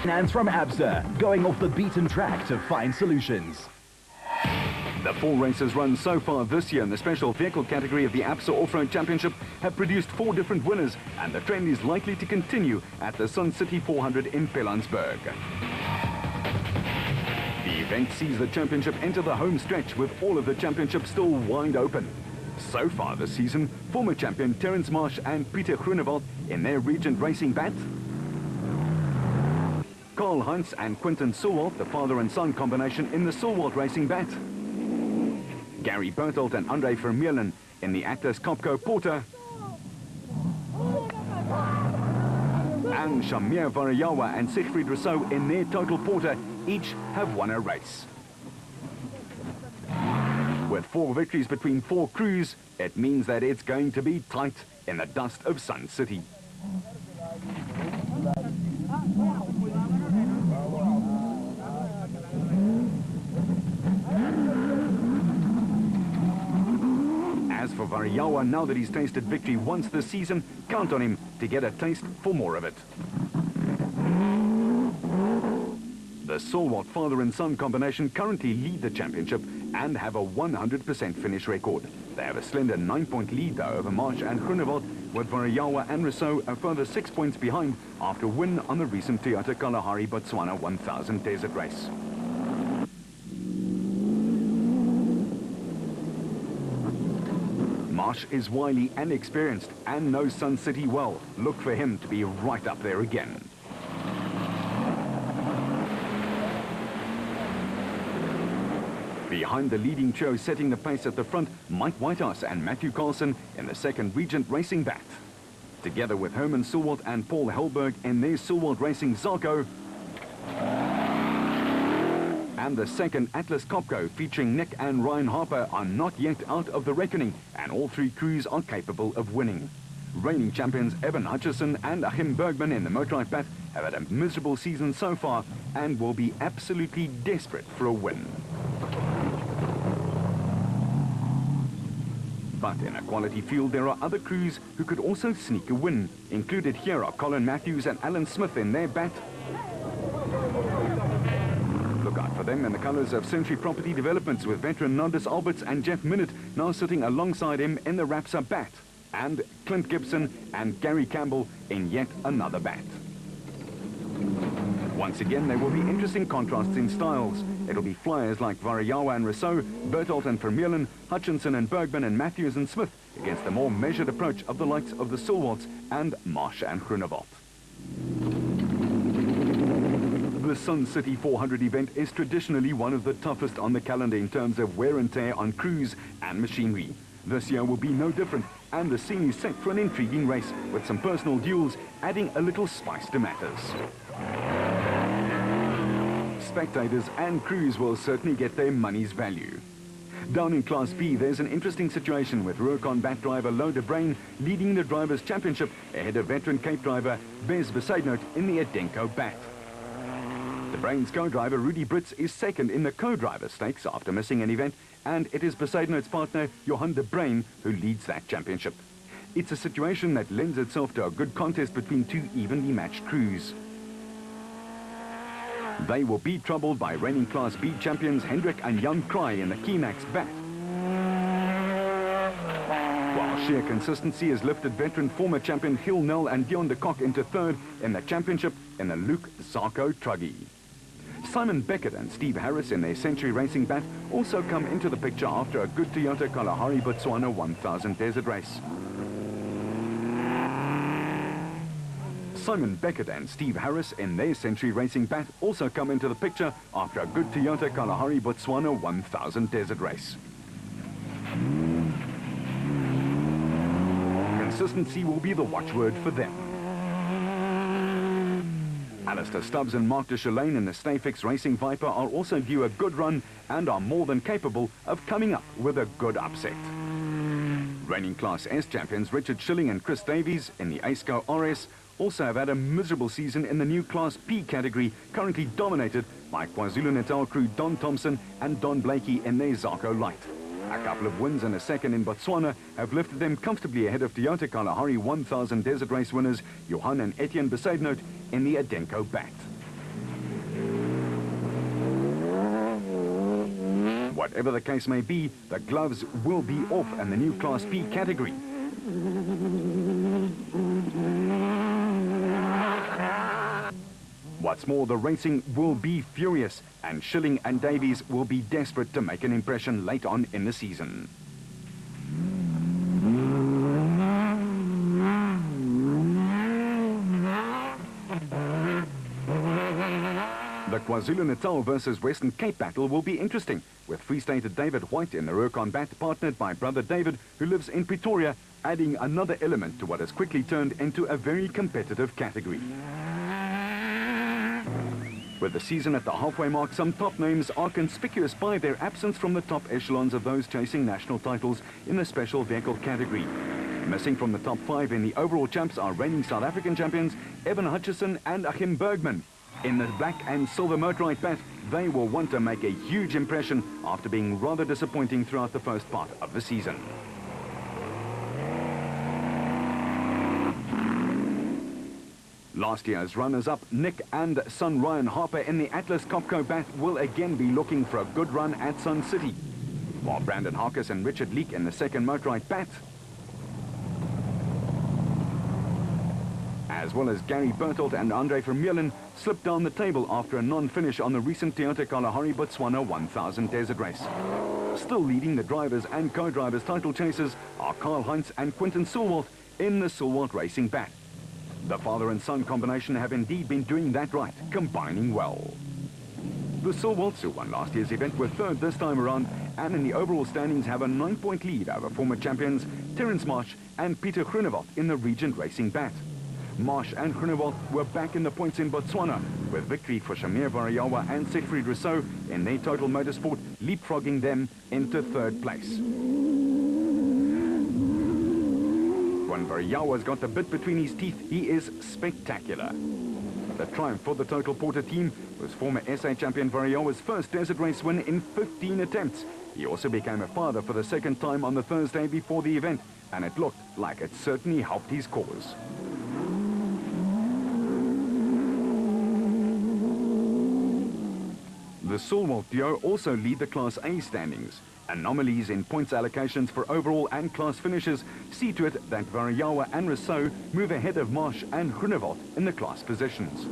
Finance from ABSA, going off the beaten track to find solutions. The 4 races run so far this year in the special vehicle category of the ABSA Off-Road Championship have produced 4 different winners, and the trend is likely to continue at the Sun City 400 in Pilanesberg. The event sees the championship enter the home stretch with all of the championships still wide open. So far this season, former champion Terence Marsh and Pieter Groenewald in their Regent Racing bat, Karl Heinz and Quinton Sulwalt, the father and son combination in the Sulwalt Racing bat, Gary Bertelt and Andre Vermeulen in the Atlas Copco Porter, and Shamir Varayawa and Siegfried Rousseau in their Total Porter each have won a race. With 4 victories between 4 crews, it means that it's going to be tight in the dust of Sun City. As for Varayawa, now that he's tasted victory once this season, count on him to get a taste for more of it. The Sulwalt father and son combination currently lead the championship and have a 100% finish record. They have a slender 9-point lead though over Marsh and Groenewald, with Varayawa and Rousseau a further 6 points behind after a win on the recent Toyota Kalahari Botswana 1000 desert race. Marsh is wily and experienced and knows Sun City well. Look for him to be right up there again. Behind the leading trio setting the pace at the front, Mike Whitehouse and Matthew Carlson in the second Regent Racing bat. Together with Herman Sulwalt and Paul Helberg in their Sulwalt Racing Zarko. And the second Atlas Copco featuring Nick and Ryan Harper are not yet out of the reckoning, and all 3 crews are capable of winning. Reigning champions Evan Hutchison and Achim Bergman in the Motorrad bat have had a miserable season so far and will be absolutely desperate for a win. But in a quality field, there are other crews who could also sneak a win. Included here are Colin Matthews and Alan Smith in their bat. Look out for them in the colours of Century Property Developments, with veteran Nandis Alberts and Jeff Minnett now sitting alongside him in the Rapsa bat. And Clint Gibson and Gary Campbell in yet another bat. Once again, there will be interesting contrasts in styles. It'll be flyers like Varayawa and Rousseau, Bertelt and Vermeulen, Hutchinson and Bergman and Matthews and Smith against the more measured approach of the likes of the Sulwalts and Marsh and Groenewald. The Sun City 400 event is traditionally one of the toughest on the calendar in terms of wear and tear on crews and machinery. This year will be no different, and the scene is set for an intriguing race with some personal duels adding a little spice to matters. Spectators and crews will certainly get their money's value. Down in Class B, there's an interesting situation with Ruricon bat driver Louw de Bruin leading the Drivers' Championship ahead of veteran Cape driver Bez Besaidnout in the Adenko bat. De Bruin's co-driver Rudy Brits is second in the co-driver stakes after missing an event, and it is Besaidnout's partner Johan de Bruin who leads that championship. It's a situation that lends itself to a good contest between 2 evenly matched crews. They will be troubled by reigning Class B champions Hendrik and Jan Kraai in the Keymax bat. While sheer consistency has lifted veteran former champion Gil Nel and Dion de Kock into third in the championship in the Luke Zarko Truggy. Simon Beckett and Steve Harris in their Century Racing bat also come into the picture after a good Toyota Kalahari Botswana 1000 desert race. Simon Beckett and Steve Harris in their Century Racing bat also come into the picture after a good Toyota Kalahari Botswana 1000 desert race. Consistency will be the watchword for them. Alistair Stubbs and Mark de Chalane in the Stayfix Racing Viper are also due a good run and are more than capable of coming up with a good upset. Reigning Class S champions Richard Schilling and Chris Davies in the ASCO RS also have had a miserable season in the new Class P category, currently dominated by KwaZulu-Natal crew Don Thompson and Don Blakey in their Zarko Light. A couple of wins and a second in Botswana have lifted them comfortably ahead of Toyota Kalahari 1000 desert race winners Johan and Etienne Besaidnout in the Adenko bat. Whatever the case may be, the gloves will be off in the new Class P category. What's more, the racing will be furious, and Schilling and Davies will be desperate to make an impression late on in the season. The KwaZulu-Natal versus Western Cape battle will be interesting, with Free Stater David White in the rear combat, partnered by brother David, who lives in Pretoria, adding another element to what has quickly turned into a very competitive category. With the season at the halfway mark, some top names are conspicuous by their absence from the top echelons of those chasing national titles in the special vehicle category. Missing from the top 5 in the overall champs are reigning South African champions Evan Hutchison and Achim Bergman. In the black and silver motorized bat, they will want to make a huge impression after being rather disappointing throughout the first part of the season. Last year's runners-up, Nick and son Ryan Harper in the Atlas Copco bat will again be looking for a good run at Sun City. While Brandon Harkis and Richard Leek in the second motorized bat, as well as Gary Bertolt and Andre Vermeulen, slipped down the table after a non-finish on the recent Toyota Kalahari Botswana 1000 desert race. Still leading the drivers and co-drivers title chasers are Carl Heinz and Quinton Sulwalt in the Sulwalt Racing bat. The father and son combination have indeed been doing that right, combining well. The Sulwalts, who won last year's event, were third this time around, and in the overall standings have a 9-point lead over former champions Terence Marsh and Peter Groenewald in the Regent Racing bat. Marsh and Groenewald were back in the points in Botswana, with victory for Shamir Variawa and Siegfried Rousseau in their Total Motorsport, leapfrogging them into third place. When Variawa's got the bit between his teeth, he is spectacular. The triumph for the Total Porter team was former SA champion Variawa's first desert race win in 15 attempts. He also became a father for the second time on the Thursday before the event, and it looked like it certainly helped his cause. The Sulwalt duo also lead the Class A standings. Anomalies in points allocations for overall and class finishes see to it that Variawa and Rousseau move ahead of Marsh and Groenewald in the class positions.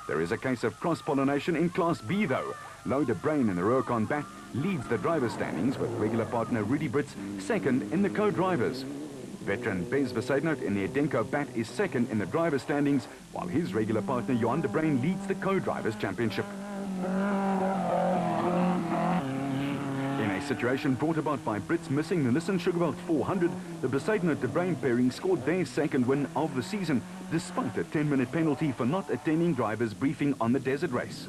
There is a case of cross-pollination in Class B though. Louw de Bruin in the Rurcon bat leads the driver standings, with regular partner Rudy Brits second in the co-drivers. Veteran Bez Verseidnout in the Edenko bat is second in the driver standings, while his regular partner Johan de Bruin leads the co-drivers championship. In a situation brought about by Brits missing the Nissan Sugarveld 400, the Verseidnout de Bruin pairing scored their second win of the season, despite a 10-minute penalty for not attending drivers' briefing on the desert race.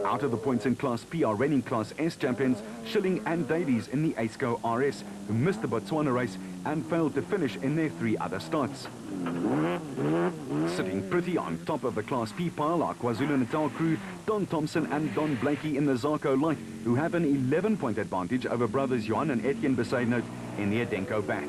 Out of the points in Class P are reigning Class S champions Schilling and Davies in the ASCO RS, who missed the Botswana race and failed to finish in their 3 other starts. Sitting pretty on top of the Class P pile are KwaZulu-Natal crew Don Thompson and Don Blakey in the Zarko Light, who have an 11-point advantage over brothers Johan and Etienne Verseidnout in the Edenko bat.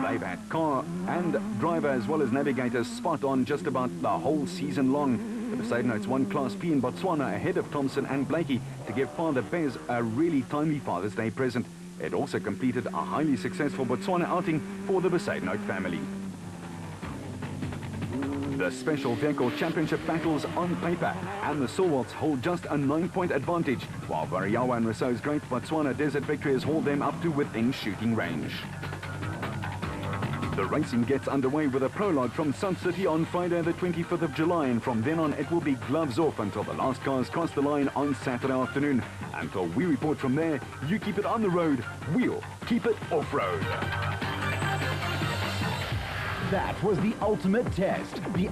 They've had car and driver as well as navigators spot on just about the whole season long. The Verseidnouts won Class P in Botswana ahead of Thompson and Blakey to give Father Bez a really timely Father's Day present. It also completed a highly successful Botswana outing for the Verseidnout family. The Special Vehicle Championship battles on paper, and the Sulwalts hold just a 9-point advantage, while Variawa and Rousseau's great Botswana desert victory has hauled them up to within shooting range. The racing gets underway with a prologue from Sun City on Friday the 25th of July, and from then on it will be gloves off until the last cars cross the line on Saturday afternoon. Until we report from there, you keep it on the road, we'll keep it off-road. That was the ultimate test. The